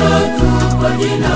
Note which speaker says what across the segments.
Speaker 1: watatu kwa jina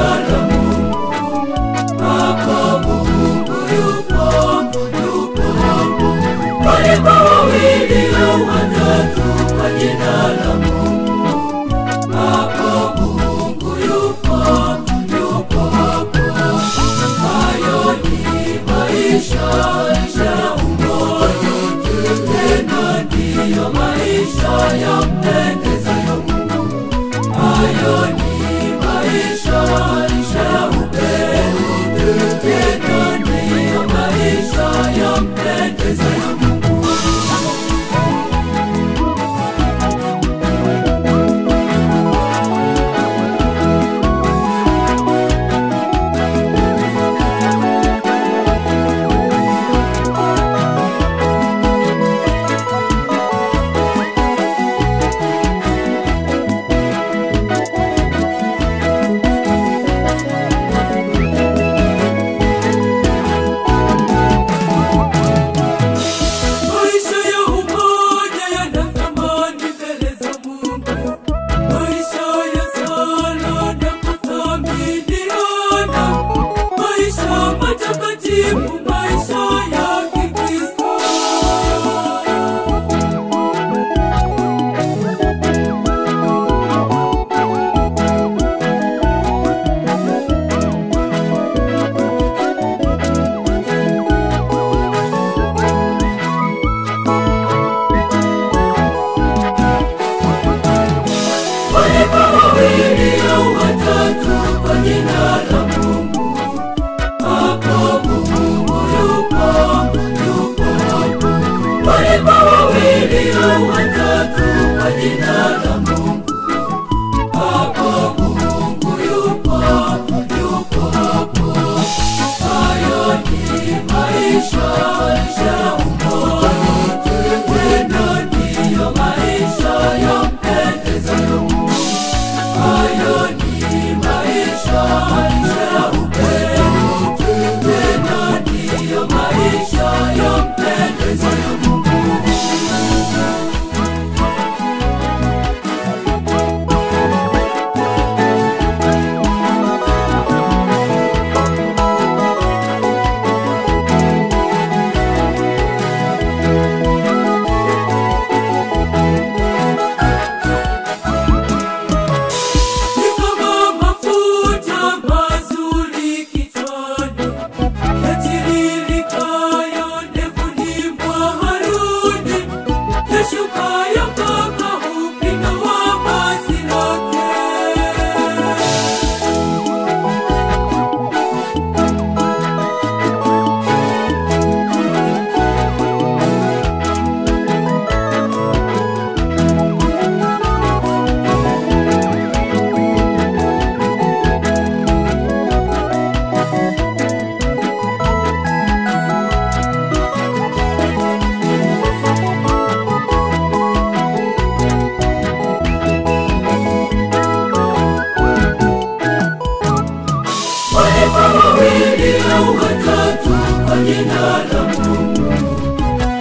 Speaker 1: la Mungu.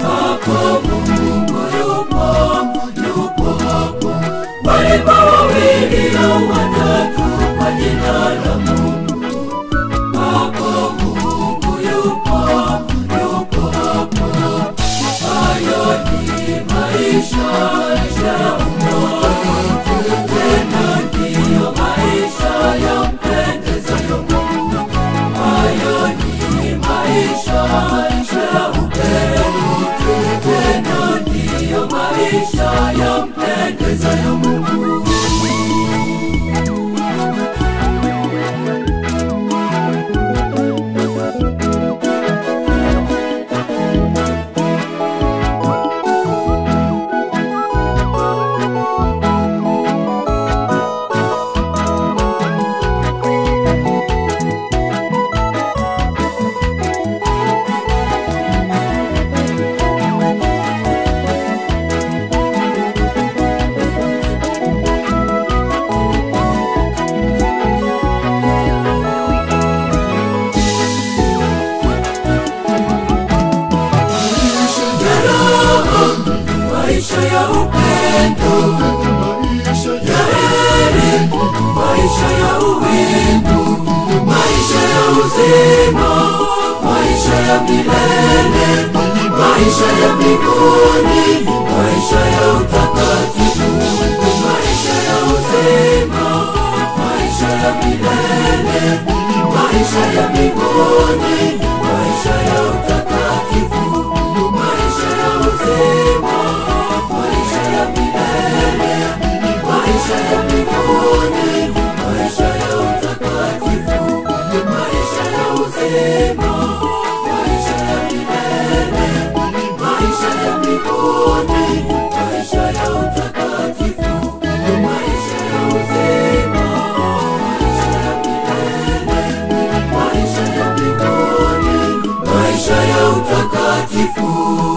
Speaker 1: Hapo Mungu yupo, yupo hapo. Walipo wawili au watatu kwa jina la Mungu. Hapo Mungu yupo, yupo hapo. Hayo ni maisha ya umoja, tena ndiyo maisha yampendezayo Mungu. Hayo ni maisha ya upendo, tena ndiyo maisha yampendezayo Mungu.
Speaker 2: maisha ya upendo, ya heri, maisha
Speaker 1: maisha ya uwingu, maisha ya uzima, maisha ya milele, maisha ya mbinguni, maisha ya utakatifu, maisha ya uzima, maisha ya milele, maisha ya mbinguni, maisha ya utakatifu, maisha ya uzima, maisha ya milele, maisha ya mbinguni, maisha ya utakatifu, maisha ya uzima, maisha ya milele, maisha ya mbinguni, maisha ya utakatifu, maisha ya uzima, maisha ya milele, maisha ya mbinguni, maisha ya utakatifu.